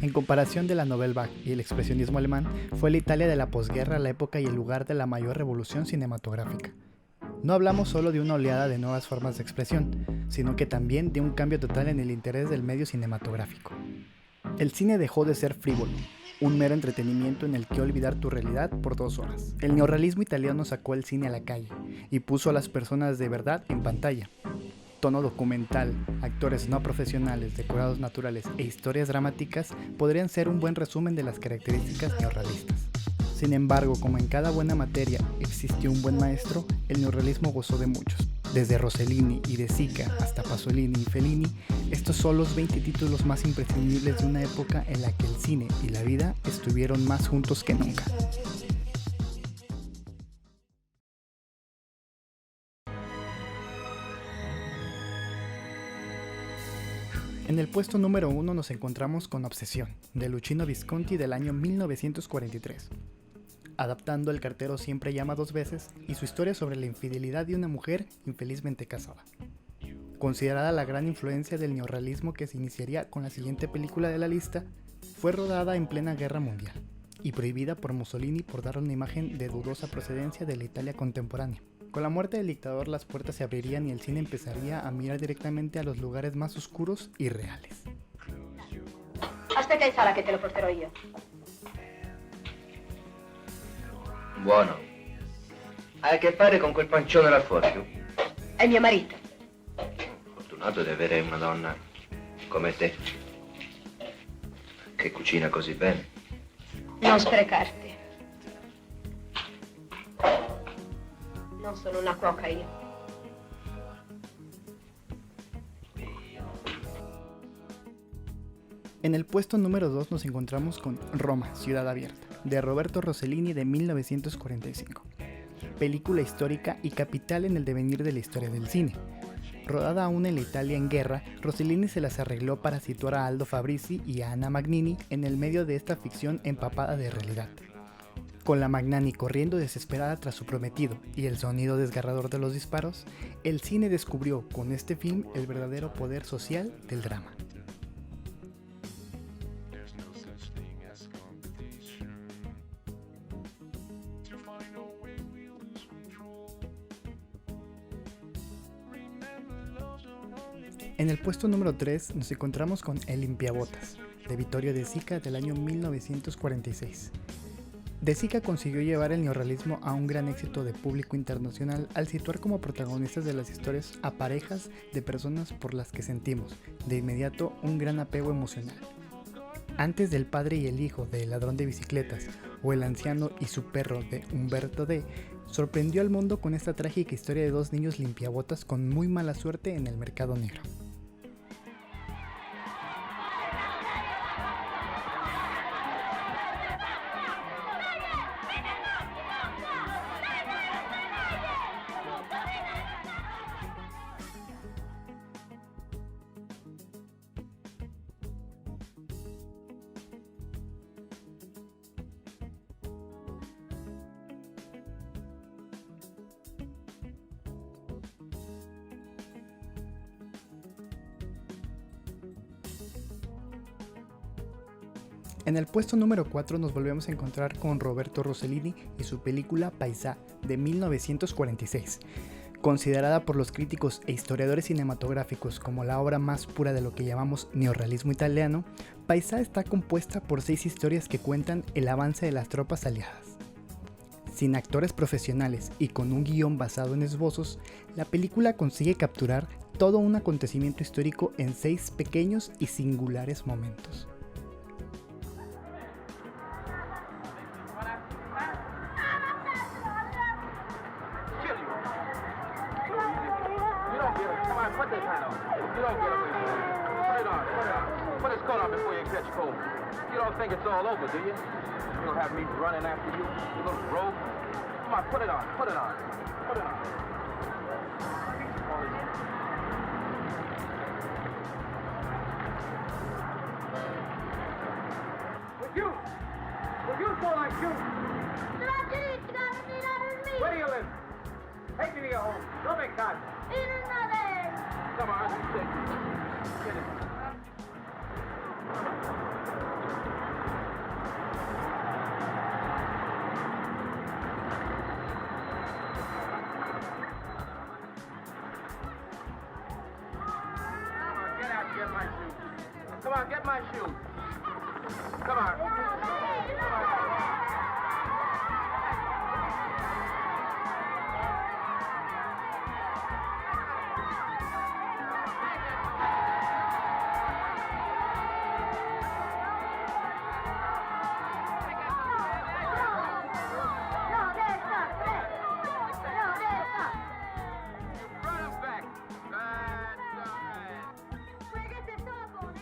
En comparación de la Nouvelle Vague y el expresionismo alemán, fue la Italia de la posguerra la época y el lugar de la mayor revolución cinematográfica. No hablamos solo de una oleada de nuevas formas de expresión, sino que también de un cambio total en el interés del medio cinematográfico. El cine dejó de ser frívolo, un mero entretenimiento en el que olvidar tu realidad por 2 horas. El neorrealismo italiano sacó el cine a la calle y puso a las personas de verdad en pantalla. Tono documental, actores no profesionales, decorados naturales e historias dramáticas podrían ser un buen resumen de las características neorrealistas. Sin embargo, como en cada buena materia existió un buen maestro, el neorrealismo gozó de muchos. Desde Rossellini y De Sica hasta Pasolini y Fellini, estos son los 20 títulos más imprescindibles de una época en la que el cine y la vida estuvieron más juntos que nunca. En el puesto número 1 nos encontramos con Obsesión, de Luchino Visconti del año 1943. Adaptando El cartero siempre llama 2 veces y su historia sobre la infidelidad de una mujer infelizmente casada. Considerada la gran influencia del neorrealismo que se iniciaría con la siguiente película de la lista, fue rodada en plena Guerra Mundial y prohibida por Mussolini por dar una imagen de dudosa procedencia de la Italia contemporánea. Con la muerte del dictador las puertas se abrirían y el cine empezaría a mirar directamente a los lugares más oscuros y reales. Aspetta in sala che te lo porterò io. Buono. Hai a che fare con quel pancione là fuori, tu? È mio marito. Fortunato di avere una donna come te, che cucina così bene. Non sprecarti. Non sono una cuoca io. En el puesto número 2 nos encontramos con Roma, Ciudad Abierta, de Roberto Rossellini de 1945. Película histórica y capital en el devenir de la historia del cine. Rodada aún en la Italia en guerra, Rossellini se las arregló para situar a Aldo Fabrizi y a Anna Magnini en el medio de esta ficción empapada de realidad. Con la Magnani corriendo desesperada tras su prometido y el sonido desgarrador de los disparos, el cine descubrió con este film el verdadero poder social del drama. En el puesto número 3 nos encontramos con El limpiabotas, de Vittorio De Sica del año 1946. De Sica consiguió llevar el neorrealismo a un gran éxito de público internacional al situar como protagonistas de las historias a parejas de personas por las que sentimos, de inmediato, un gran apego emocional. Antes del padre y el hijo de El ladrón de bicicletas o El anciano y su perro de Umberto D., sorprendió al mundo con esta trágica historia de 2 niños limpiabotas con muy mala suerte en el mercado negro. En el puesto número 4 nos volvemos a encontrar con Roberto Rossellini y su película Paisà de 1946. Considerada por los críticos e historiadores cinematográficos como la obra más pura de lo que llamamos neorrealismo italiano, Paisà está compuesta por 6 historias que cuentan el avance de las tropas aliadas. Sin actores profesionales y con un guión basado en esbozos, la película consigue capturar todo un acontecimiento histórico en 6 pequeños y singulares momentos. Put his coat on before you catch cold. You don't think it's all over, do you? You don't have me running after you, you little rogue. Come on, put it on, put it on, put it on. Would you go like you? Where do you live? Take me to your home. No big car. Come on, sit. Get in. get my shoes. Come on. Run 'em back. That's all right.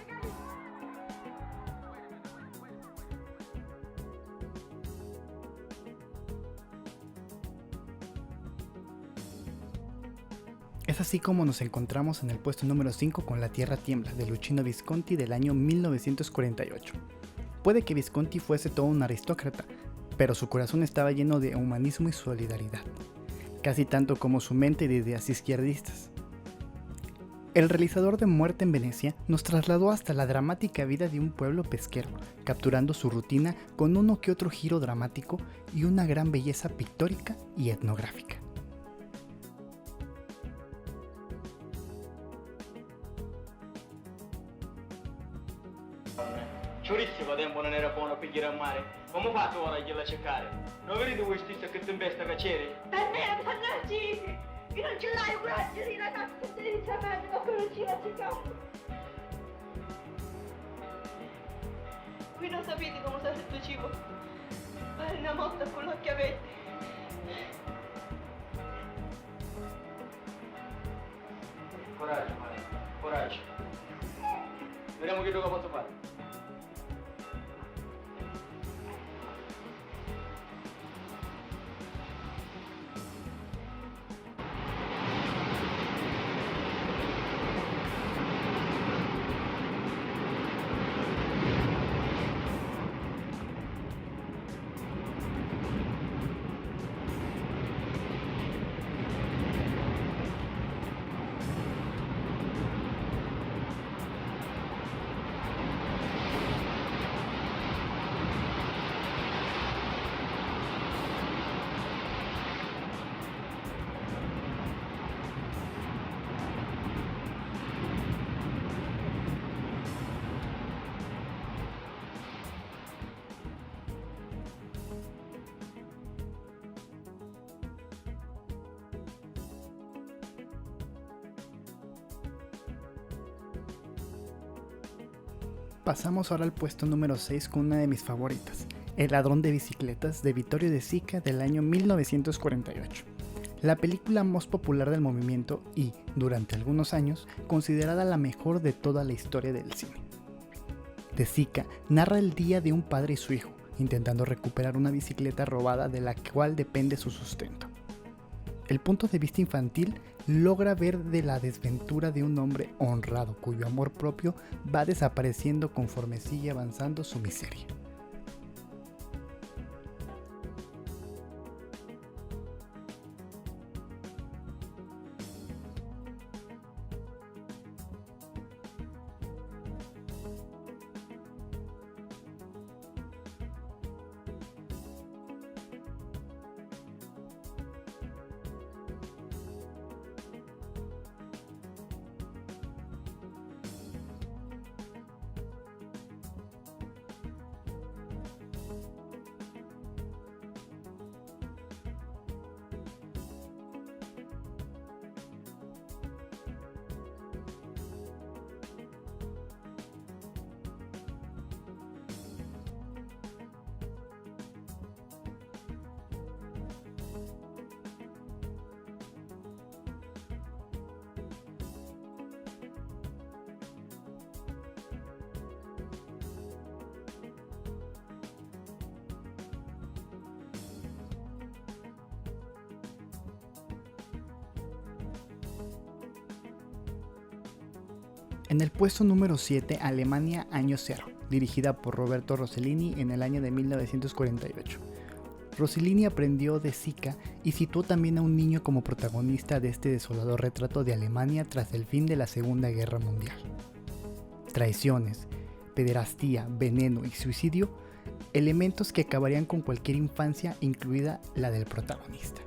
Es así como nos encontramos en el puesto número 5 con La Tierra Tiembla de Luchino Visconti del año 1948. Puede que Visconti fuese todo un aristócrata, pero su corazón estaba lleno de humanismo y solidaridad, casi tanto como su mente de ideas izquierdistas. El realizador de Muerte en Venecia nos trasladó hasta la dramática vida de un pueblo pesquero, capturando su rutina con uno que otro giro dramático y una gran belleza pictórica y etnográfica. Ciurissimo tempo non era buono per girare a mare. Come faccio ora a gliela cercare? Non vedete voi stessa che tempesta cacciere? Danne, mannaggia! Io non ce l'hai, grazie, di ragazzi, inizialmente, ma quello ci la cercavo. Qui non sapete come sta il cibo. È una motta con l'occhio aperto. Coraggio, Mare, coraggio. Vediamo che cosa posso fare. Pasamos ahora al puesto número 6 con una de mis favoritas, El ladrón de bicicletas de Vittorio De Sica del año 1948. La película más popular del movimiento y, durante algunos años, considerada la mejor de toda la historia del cine. De Sica narra el día de un padre y su hijo, intentando recuperar una bicicleta robada de la cual depende su sustento. El punto de vista infantil logra ver de la desventura de un hombre honrado cuyo amor propio va desapareciendo conforme sigue avanzando su miseria. En el puesto número 7, Alemania Año Cero, dirigida por Roberto Rossellini en el año de 1948. Rossellini aprendió de Sica y situó también a un niño como protagonista de este desolador retrato de Alemania tras el fin de la Segunda Guerra Mundial. Traiciones, pederastía, veneno y suicidio, elementos que acabarían con cualquier infancia, incluida la del protagonista.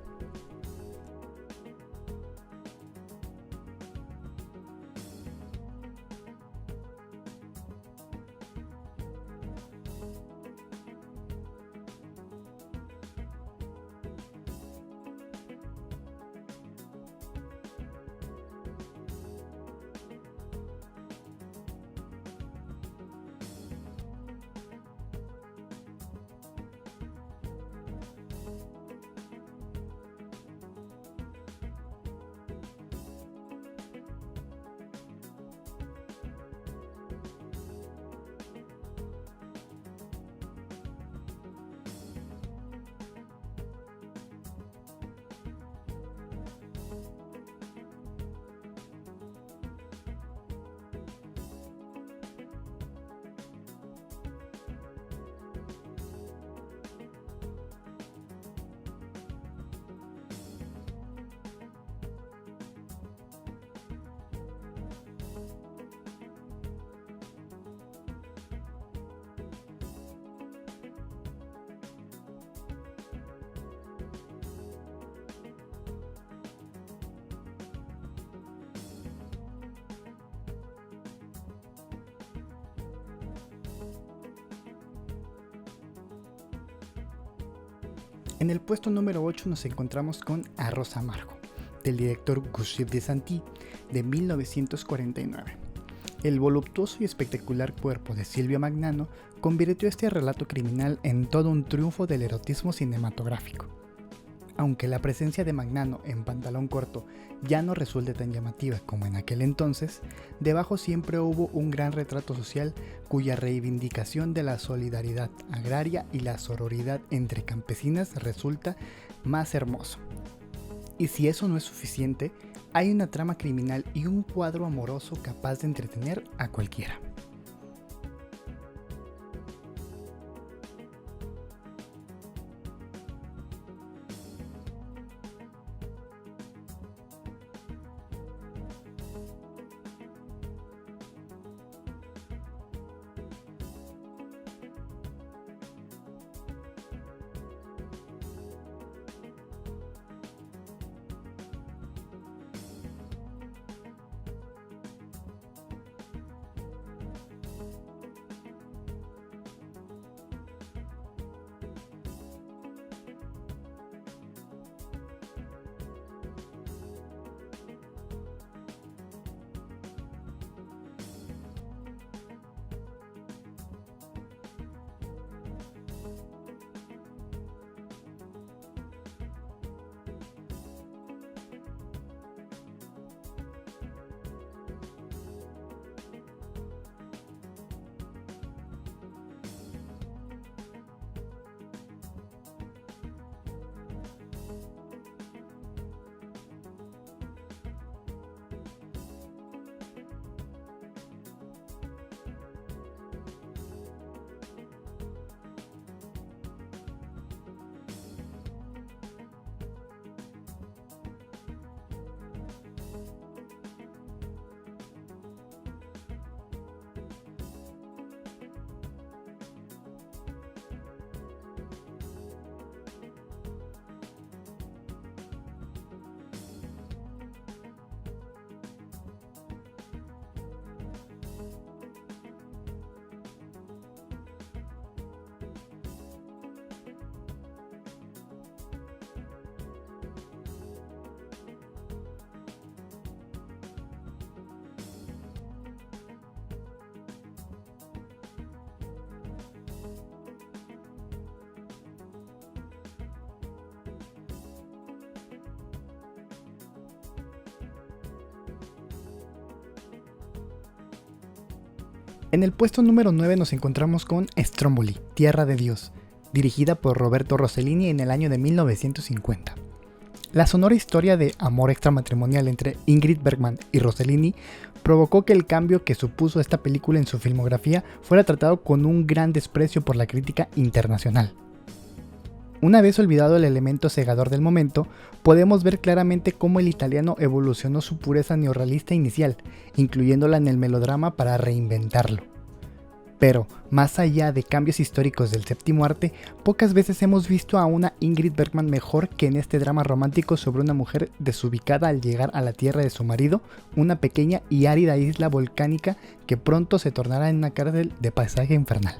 En el puesto número 8 nos encontramos con Arroz Amargo, del director Gustave de Santi, de 1949. El voluptuoso y espectacular cuerpo de Silvia Magnano convirtió este relato criminal en todo un triunfo del erotismo cinematográfico. Aunque la presencia de Magnano en pantalón corto ya no resulte tan llamativa como en aquel entonces, debajo siempre hubo un gran retrato social cuya reivindicación de la solidaridad agraria y la sororidad entre campesinas resulta más hermoso. Y si eso no es suficiente, hay una trama criminal y un cuadro amoroso capaz de entretener a cualquiera. En el puesto número 9 nos encontramos con Stromboli, Tierra de Dios, dirigida por Roberto Rossellini en el año de 1950. La sonora historia de amor extramatrimonial entre Ingrid Bergman y Rossellini provocó que el cambio que supuso esta película en su filmografía fuera tratado con un gran desprecio por la crítica internacional. Una vez olvidado el elemento cegador del momento, podemos ver claramente cómo el italiano evolucionó su pureza neorrealista inicial, incluyéndola en el melodrama para reinventarlo. Pero, más allá de cambios históricos del séptimo arte, pocas veces hemos visto a una Ingrid Bergman mejor que en este drama romántico sobre una mujer desubicada al llegar a la tierra de su marido, una pequeña y árida isla volcánica que pronto se tornará en una cárcel de paisaje infernal.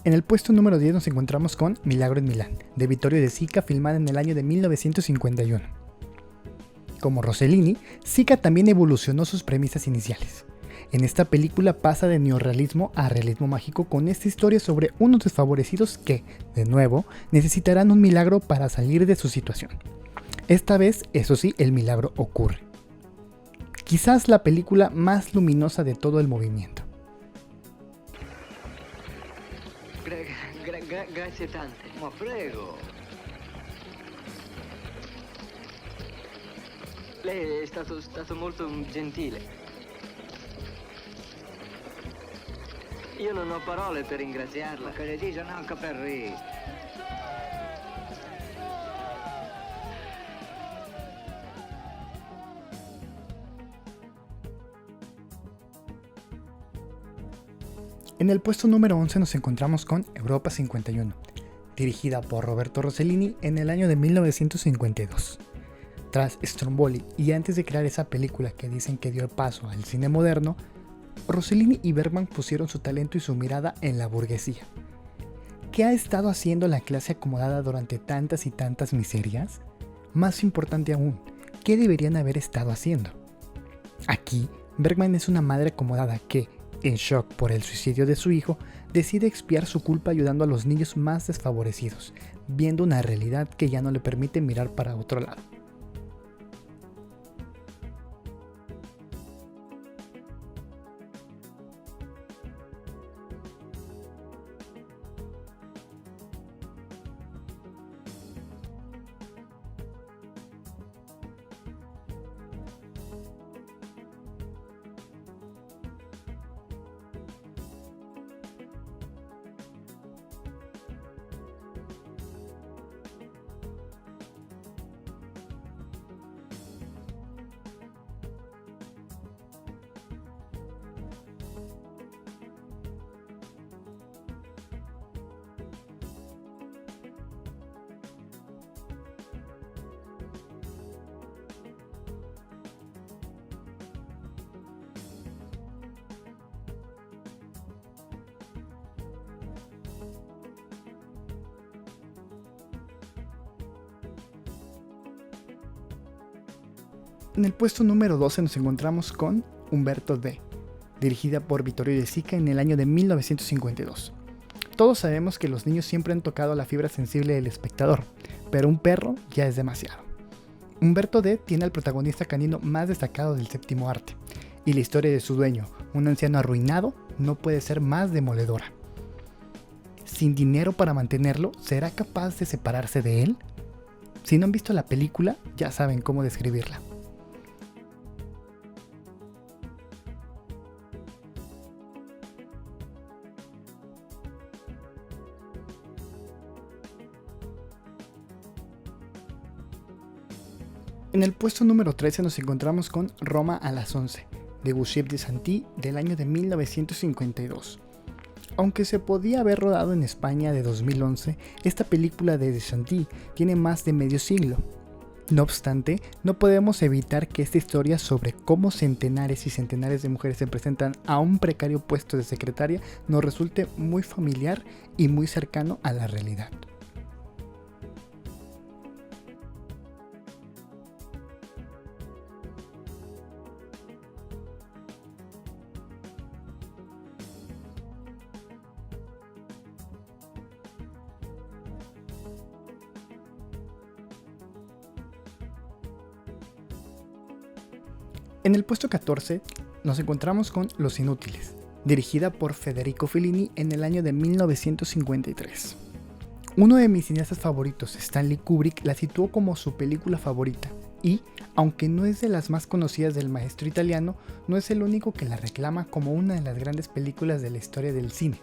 En el puesto número 10 nos encontramos con Milagro en Milán, de Vittorio De Sica, filmada en el año de 1951. Como Rossellini, Sica también evolucionó sus premisas iniciales. En esta película pasa de neorrealismo a realismo mágico con esta historia sobre unos desfavorecidos que, de nuevo, necesitarán un milagro para salir de su situación. Esta vez, eso sí, el milagro ocurre. Quizás la película más luminosa de todo el movimiento. Greg, Grazie tante. Ma prego. Lei è stato molto gentile. Io non ho parole per ringraziarla. Ma che le dice anche per ridere. En el puesto número 11 nos encontramos con Europa 51, dirigida por Roberto Rossellini en el año de 1952. Tras Stromboli y antes de crear esa película que dicen que dio el paso al cine moderno, Rossellini y Bergman pusieron su talento y su mirada en la burguesía. ¿Qué ha estado haciendo la clase acomodada durante tantas y tantas miserias? Más importante aún, ¿qué deberían haber estado haciendo? Aquí, Bergman es una madre acomodada que, en shock por el suicidio de su hijo, decide expiar su culpa ayudando a los niños más desfavorecidos, viendo una realidad que ya no le permite mirar para otro lado. En el puesto número 12 nos encontramos con Umberto D, dirigida por Vittorio De Sica en el año de 1952. Todos sabemos que los niños siempre han tocado la fibra sensible del espectador, pero un perro ya es demasiado. Umberto D tiene al protagonista canino más destacado del séptimo arte, y la historia de su dueño, un anciano arruinado, no puede ser más demoledora. Sin dinero para mantenerlo, ¿será capaz de separarse de él? Si no han visto la película, ya saben cómo describirla. En el puesto número 13 nos encontramos con Roma a las 11, de Giuseppe De Santi del año de 1952. Aunque se podía haber rodado en España de 2011, esta película de De Santi tiene más de medio siglo. No obstante, no podemos evitar que esta historia sobre cómo centenares y centenares de mujeres se presentan a un precario puesto de secretaria nos resulte muy familiar y muy cercano a la realidad. En el puesto 14 nos encontramos con Los Inútiles, dirigida por Federico Fellini en el año de 1953. Uno de mis cineastas favoritos, Stanley Kubrick, la situó como su película favorita y, aunque no es de las más conocidas del maestro italiano, no es el único que la reclama como una de las grandes películas de la historia del cine.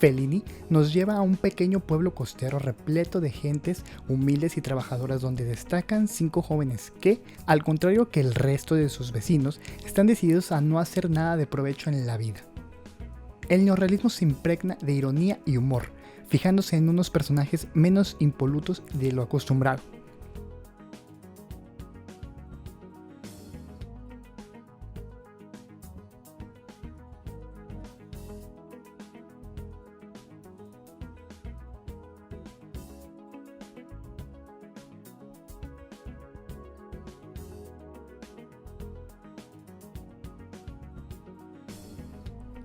Fellini nos lleva a un pequeño pueblo costero repleto de gentes humildes y trabajadoras donde destacan 5 jóvenes que, al contrario que el resto de sus vecinos, están decididos a no hacer nada de provecho en la vida. El neorrealismo se impregna de ironía y humor, fijándose en unos personajes menos impolutos de lo acostumbrado.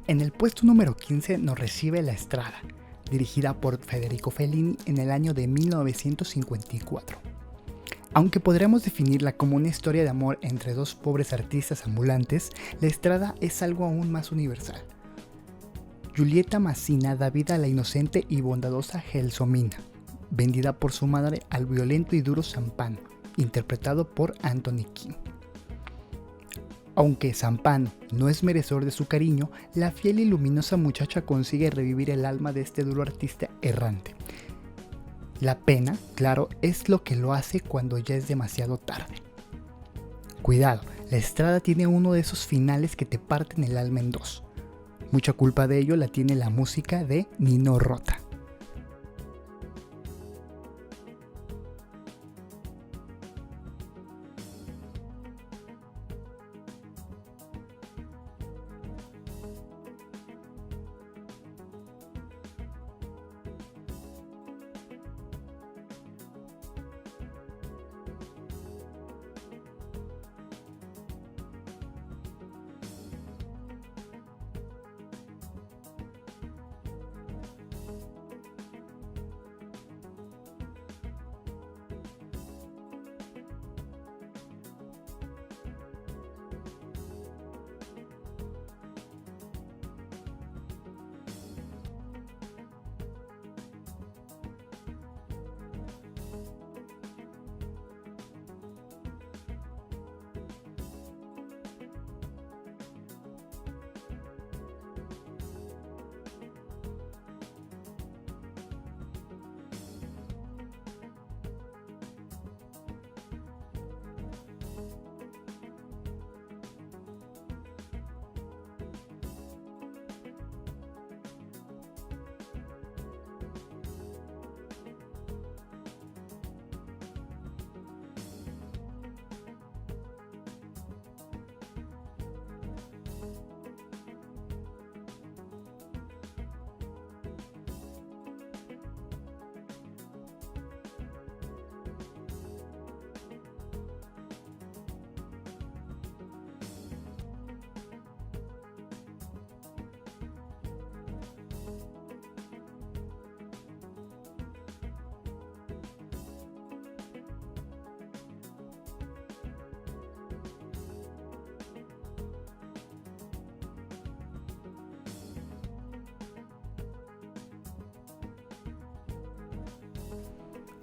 En el puesto número 15 nos recibe La Estrada, dirigida por Federico Fellini en el año de 1954. Aunque podríamos definirla como una historia de amor entre dos pobres artistas ambulantes, La Estrada es algo aún más universal. Giulietta Massina da vida a la inocente y bondadosa Gelsomina, vendida por su madre al violento y duro Zampano, interpretado por Anthony King. Aunque Zampano no es merecedor de su cariño, la fiel y luminosa muchacha consigue revivir el alma de este duro artista errante. La pena, claro, es lo que lo hace cuando ya es demasiado tarde. Cuidado, La Estrada tiene uno de esos finales que te parten el alma en dos. Mucha culpa de ello la tiene la música de Nino Rota.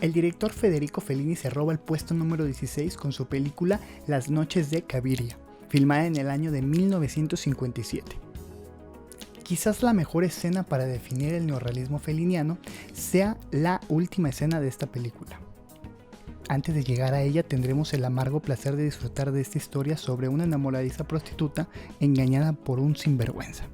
El director Federico Fellini se roba el puesto número 16 con su película Las noches de Cabiria, filmada en el año de 1957. Quizás la mejor escena para definir el neorrealismo feliniano sea la última escena de esta película. Antes de llegar a ella tendremos el amargo placer de disfrutar de esta historia sobre una enamoradiza prostituta engañada por un sinvergüenza.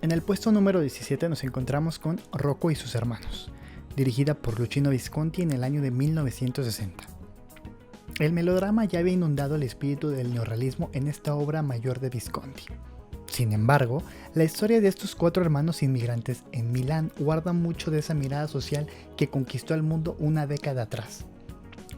En el puesto número 17 nos encontramos con Rocco y sus hermanos, dirigida por Luchino Visconti en el año de 1960. El melodrama ya había inundado el espíritu del neorrealismo en esta obra mayor de Visconti. Sin embargo, la historia de estos 4 hermanos inmigrantes en Milán guarda mucho de esa mirada social que conquistó al mundo una década atrás.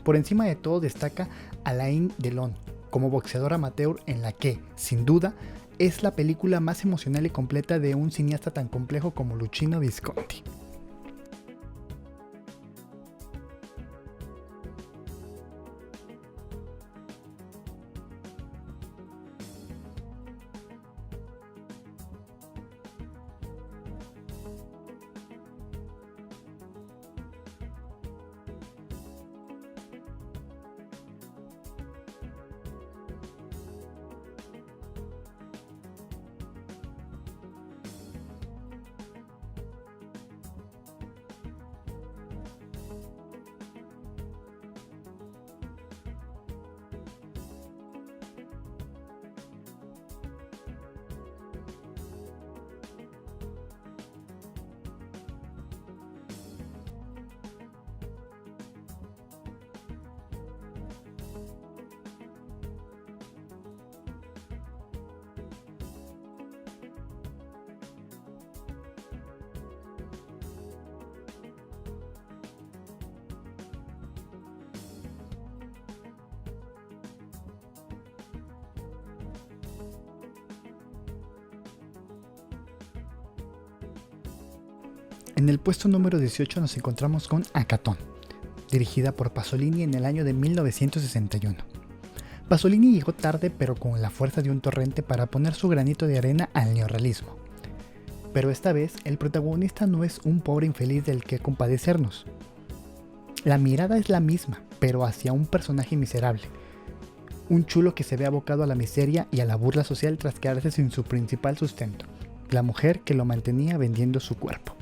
Por encima de todo destaca Alain Delon, como boxeador amateur en la que, sin duda, es la película más emocional y completa de un cineasta tan complejo como Luchino Visconti. En el puesto número 18 nos encontramos con Acatón, dirigida por Pasolini en el año de 1961. Pasolini llegó tarde pero con la fuerza de un torrente para poner su granito de arena al neorrealismo. Pero esta vez el protagonista no es un pobre infeliz del que compadecernos. La mirada es la misma, pero hacia un personaje miserable. Un chulo que se ve abocado a la miseria y a la burla social tras quedarse sin su principal sustento, la mujer que lo mantenía vendiendo su cuerpo.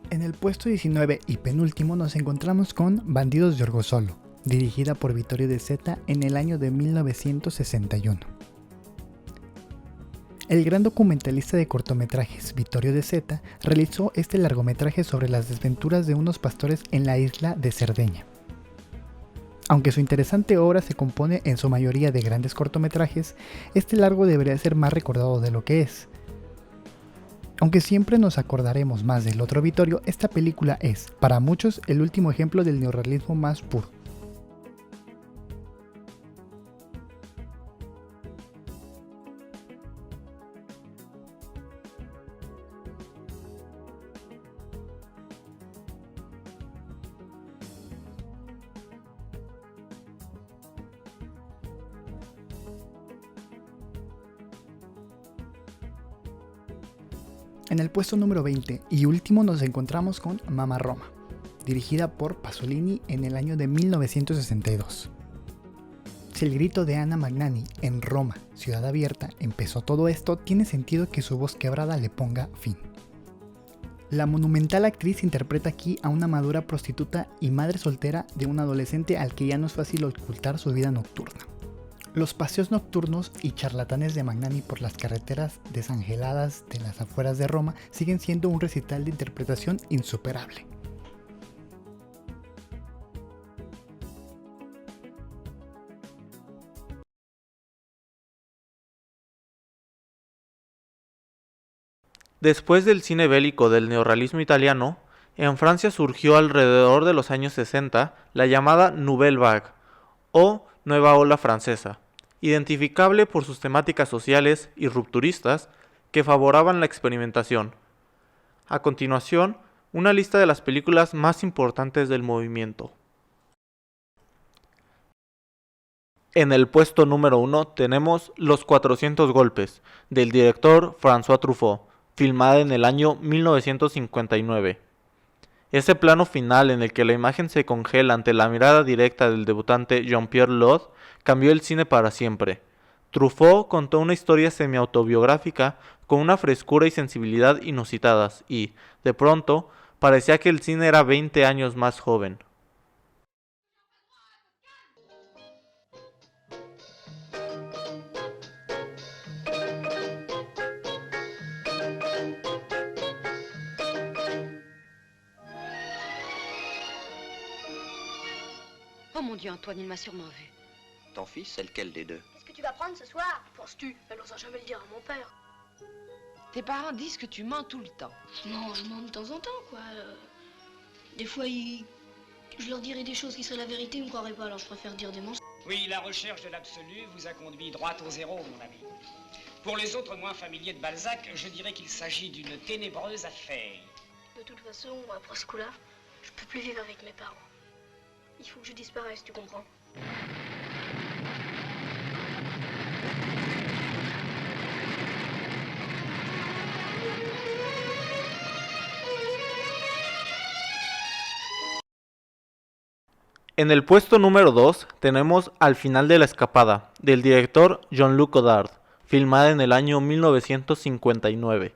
En el puesto 19 y penúltimo nos encontramos con Bandidos de Orgozolo, dirigida por Vittorio De Sitta en el año de 1961. El gran documentalista de cortometrajes Vittorio De Sitta realizó este largometraje sobre las desventuras de unos pastores en la isla de Cerdeña. Aunque su interesante obra se compone en su mayoría de grandes cortometrajes, este largo debería ser más recordado de lo que es. Aunque siempre nos acordaremos más del otro Vittorio, esta película es, para muchos, el último ejemplo del neorrealismo más puro. En el puesto número 20 y último nos encontramos con Mamma Roma, dirigida por Pasolini en el año de 1962. Si el grito de Anna Magnani en Roma, ciudad abierta, empezó todo esto, tiene sentido que su voz quebrada le ponga fin. La monumental actriz interpreta aquí a una madura prostituta y madre soltera de un adolescente al que ya no es fácil ocultar su vida nocturna. Los paseos nocturnos y charlatanes de Magnani por las carreteras desangeladas de las afueras de Roma siguen siendo un recital de interpretación insuperable. Después del cine bélico del neorrealismo italiano, en Francia surgió alrededor de los años 60 la llamada Nouvelle Vague, o Nueva Ola Francesa, identificable por sus temáticas sociales y rupturistas que favoraban la experimentación. A continuación, una lista de las películas más importantes del movimiento. En el puesto número 1 tenemos Los 400 golpes, del director François Truffaut, filmada en el año 1959. Ese plano final en el que la imagen se congela ante la mirada directa del debutante Jean-Pierre Lot cambió el cine para siempre. Truffaut contó una historia semi-autobiográfica con una frescura y sensibilidad inusitadas y, de pronto, parecía que el cine era 20 años más joven. Oh mon Dieu, Antoine, il m'a sûrement vu. Ton fils, c'est lequel des deux? Qu'est-ce que tu vas prendre ce soir? Penses-tu? Elle n'osera jamais le dire à mon père. Tes parents disent que tu mens tout le temps. Non, je mens de temps en temps, quoi. Des fois, je leur dirais des choses qui seraient la vérité, ils me croiraient pas, alors je préfère dire des mensonges. Oui, la recherche de l'absolu vous a conduit droit au zéro, mon ami. Pour les autres moins familiers de Balzac, je dirais qu'il s'agit d'une ténébreuse affaire. De toute façon, après ce coup-là, je peux plus vivre avec mes parents. Il faut que je disparaisse, tu comprends? En el puesto número 2 tenemos Al final de la escapada, del director Jean-Luc Godard, filmada en el año 1959.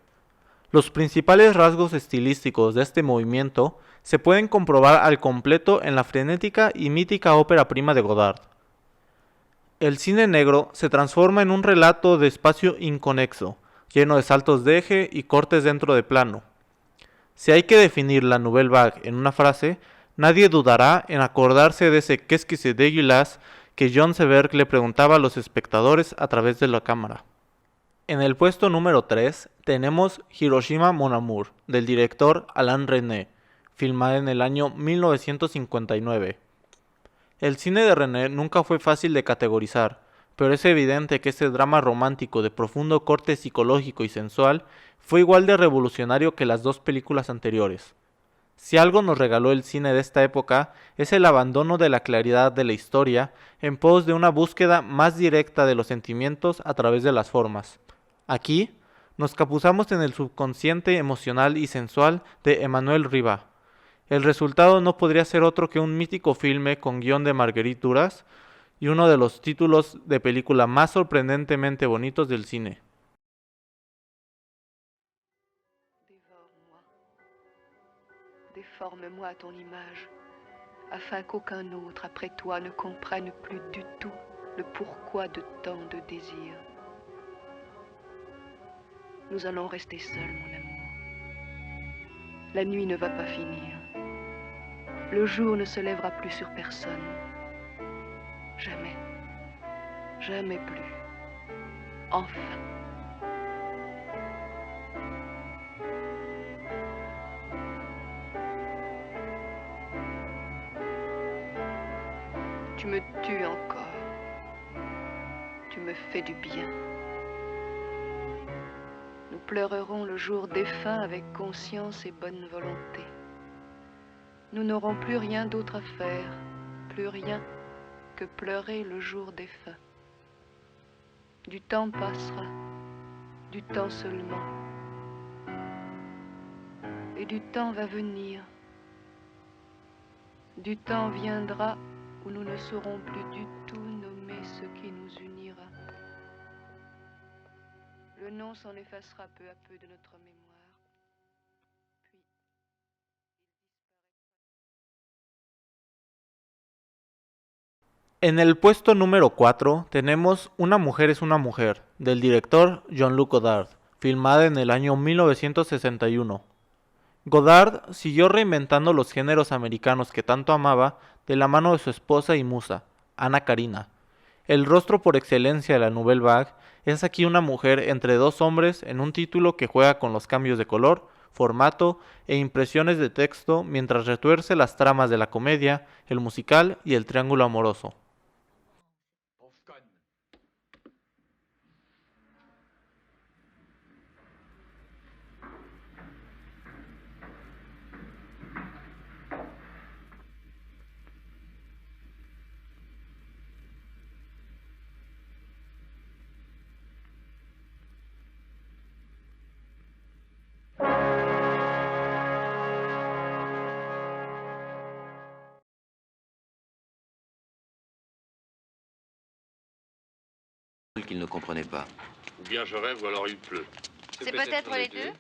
Los principales rasgos estilísticos de este movimiento se pueden comprobar al completo en la frenética y mítica ópera prima de Godard. El cine negro se transforma en un relato de espacio inconexo, lleno de saltos de eje y cortes dentro de plano. Si hay que definir la Nouvelle Vague en una frase, nadie dudará en acordarse de ese «Qu'est-ce que c'est dégueulasse» que John Seberg le preguntaba a los espectadores a través de la cámara. En el puesto número 3 tenemos Hiroshima Mon Amour, del director Alain Resnais, filmada en el año 1959. El cine de Resnais nunca fue fácil de categorizar, pero es evidente que este drama romántico de profundo corte psicológico y sensual fue igual de revolucionario que las dos películas anteriores. Si algo nos regaló el cine de esta época es el abandono de la claridad de la historia en pos de una búsqueda más directa de los sentimientos a través de las formas. Aquí nos capuzamos en el subconsciente emocional y sensual de Emmanuel Riva. El resultado no podría ser otro que un mítico filme con guión de Marguerite Duras y uno de los títulos de película más sorprendentemente bonitos del cine. Déforme-moi à ton image, afin qu'aucun autre après toi ne comprenne plus du tout le pourquoi de tant de désirs. Nous allons rester seuls, mon amour. La nuit ne va pas finir. Le jour ne se lèvera plus sur personne. Jamais. Jamais plus. Enfin. Tu me tues encore. Tu me fais du bien. Nous pleurerons le jour défunt avec conscience et bonne volonté. Nous n'aurons plus rien d'autre à faire, plus rien que pleurer le jour défunt. Du temps passera, du temps seulement. Et du temps va venir. Du temps viendra où nous ne saurons plus du tout nommer ce qui nous unira. Le nom s'en effacera peu à peu de notre mémoire. Puis... En el puesto número 4 tenemos Una mujer es una mujer, del director Jean-Luc Godard, filmada en el año 1961. Godard siguió reinventando los géneros americanos que tanto amaba de la mano de su esposa y musa, Anna Karina. El rostro por excelencia de la Nouvelle Vague es aquí una mujer entre dos hombres en un título que juega con los cambios de color, formato e impresiones de texto mientras retuerce las tramas de la comedia, el musical y el triángulo amoroso. qu'il ne comprenait pas. Ou bien je rêve ou alors il pleut. C'est peut-être les deux.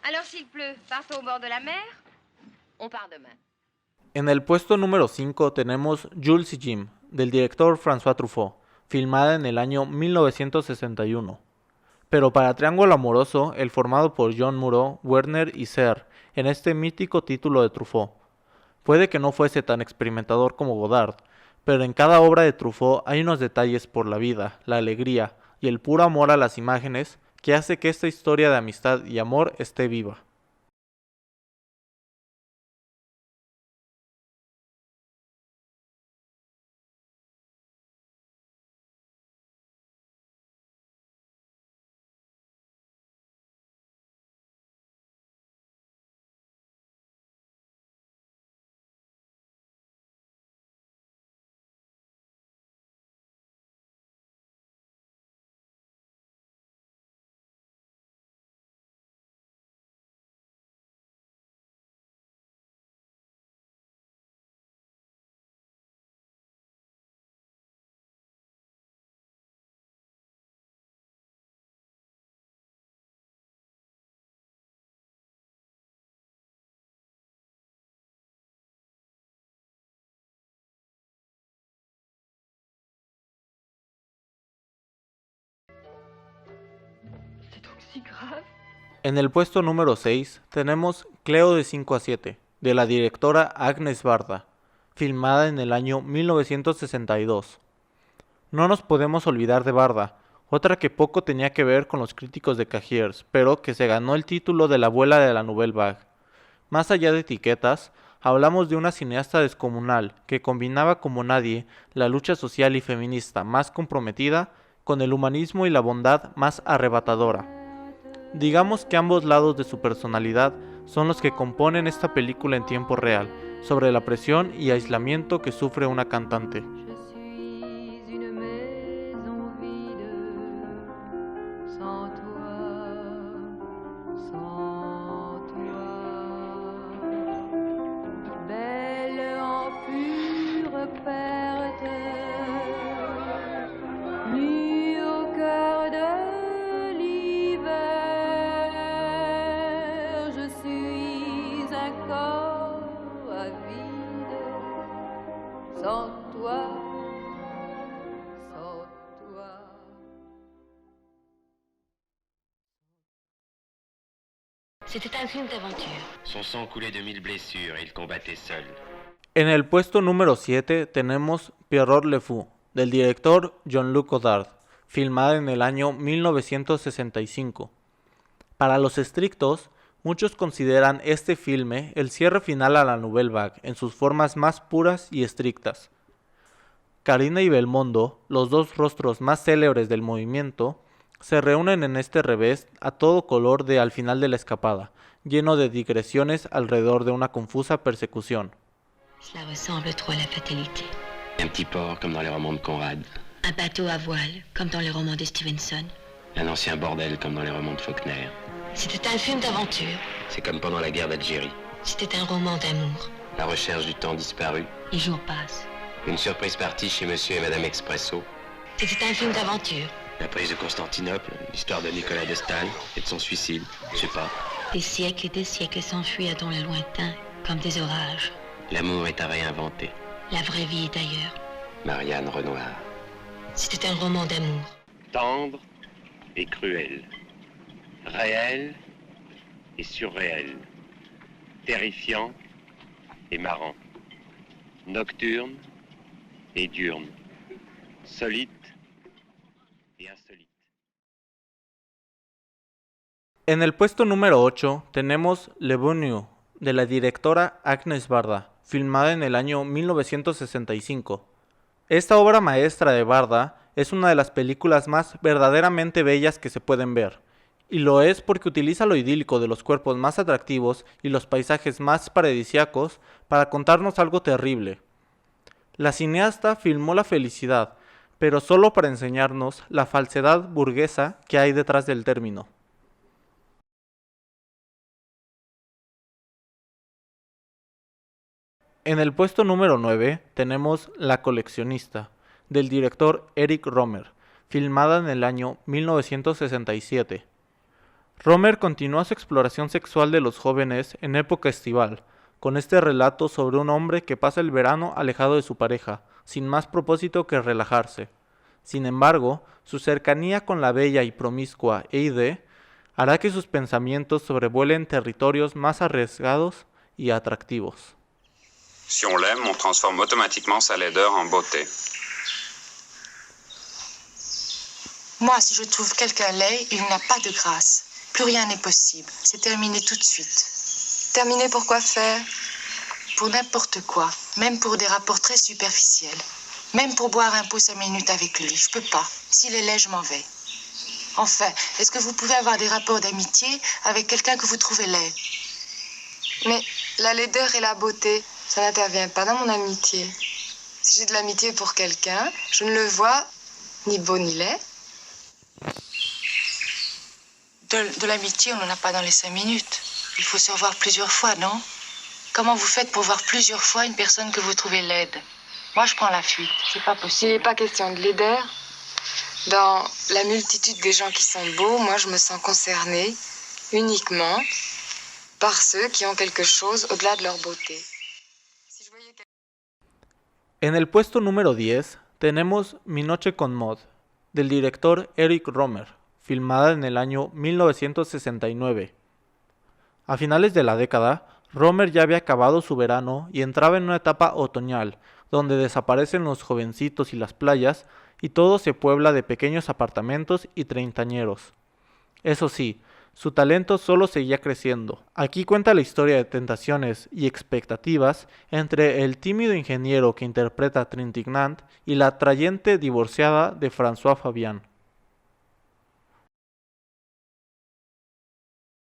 Alors s'il pleut, partons au bord de la mer. On part demain. En el puesto número 5 tenemos Jules y Jim, del director François Truffaut, filmada en el año 1961. Pero para Triángulo Amoroso, el formado por John Murrow, Werner y Serre, en este mítico título de Truffaut. Puede que no fuese tan experimentador como Godard, pero en cada obra de Truffaut hay unos detalles por la vida, la alegría y el puro amor a las imágenes que hace que esta historia de amistad y amor esté viva. En el puesto número 6 tenemos Cleo de 5 a 7, de la directora Agnes Varda, filmada en el año 1962. No nos podemos olvidar de Varda, otra que poco tenía que ver con los críticos de Cahiers, pero que se ganó el título de la abuela de la Nouvelle Vague. Más allá de etiquetas, hablamos de una cineasta descomunal que combinaba como nadie la lucha social y feminista más comprometida con el humanismo y la bondad más arrebatadora. Digamos que ambos lados de su personalidad son los que componen esta película en tiempo real, sobre la presión y aislamiento que sufre una cantante. C'était un film d'aventure. Son sang coulait de 1000 blessures et il combattait seul. En el puesto número 7 tenemos Pierrot le Fou, del director Jean-Luc Godard, filmada en el año 1965. Para los estrictos, muchos consideran este filme el cierre final a la Nouvelle Vague en sus formas más puras y estrictas. Carina y Belmondo, los dos rostros más célebres del movimiento, se reúnen en este revés a todo color de Al final de la escapada, lleno de digresiones alrededor de una confusa persecución. Cela ressemble trop à la fatalité. Un petit port comme dans les romans de Conrad. Un bateau à voile, comme dans les romans de Stevenson. Un ancien bordel comme dans les romans de Faulkner. C'était un film d'aventure. C'est comme pendant la guerre d'Algérie. C'était un roman d'amour. La recherche du temps disparu. Les jours passent. Une surprise partie chez Monsieur et Madame Expresso. C'était un film d'aventure. La prise de Constantinople, l'histoire de Nicolas de Staël et de son suicide, je sais pas. Des siècles et des siècles s'enfuirent dans le lointain, comme des orages. L'amour est à réinventer. La vraie vie est ailleurs. Marianne Renoir. C'était un roman d'amour. Tendre et cruel. Réel et surréel. Terrifiant et marrant. Nocturne et diurne. Solide y insolite. En el puesto número 8 tenemos Le Bonheur, de la directora Agnes Varda, filmada en el año 1965. Esta obra maestra de Varda es una de las películas más verdaderamente bellas que se pueden ver, y lo es porque utiliza lo idílico de los cuerpos más atractivos y los paisajes más paradisíacos para contarnos algo terrible. La cineasta filmó la felicidad, pero solo para enseñarnos la falsedad burguesa que hay detrás del término. En el puesto número 9 tenemos La coleccionista, del director Eric Rohmer, filmada en el año 1967. Rohmer continúa su exploración sexual de los jóvenes en época estival, con este relato sobre un hombre que pasa el verano alejado de su pareja, sin más propósito que relajarse. Sin embargo, su cercanía con la bella y promiscua Eide hará que sus pensamientos sobrevuelen territorios más arriesgados y atractivos. Si on l'aime, on transforme automatiquement sa laideur en beauté. Moi, si je trouve quelqu'un laid, il n'a pas de grâce. Plus rien n'est possible. C'est terminé tout de suite. Terminé pour quoi faire? Pour n'importe quoi, même pour des rapports très superficiels. Même pour boire un pot 5 minutes avec lui, je peux pas. S'il est laid, je m'en vais. Enfin, est-ce que vous pouvez avoir des rapports d'amitié avec quelqu'un que vous trouvez laid? Mais la laideur et la beauté, ça n'intervient pas dans mon amitié. Si j'ai de l'amitié pour quelqu'un, je ne le vois ni beau ni laid. De l'amitié, on n'en a pas dans les 5 minutes. Il faut se revoir plusieurs fois, non? Comment vous faites pour voir plusieurs fois une personne que vous trouvez laide? Moi, je prends la fuite. C'est pas possible. Il n'est pas question de laideur. Dans la multitude des gens qui sont beaux, moi, je me sens concernée uniquement par ceux qui ont quelque chose au-delà de leur beauté. En el puesto número 10 tenemos Mi noche con Maud, del director Eric Rohmer, filmada en el año 1969. A finales de la década, Rohmer ya había acabado su verano y entraba en una etapa otoñal, donde desaparecen los jovencitos y las playas, y todo se puebla de pequeños apartamentos y treintañeros. Eso sí, su talento solo seguía creciendo. Aquí cuenta la historia de tentaciones y expectativas entre el tímido ingeniero que interpreta Trintignant y la atrayente divorciada de François Fabian.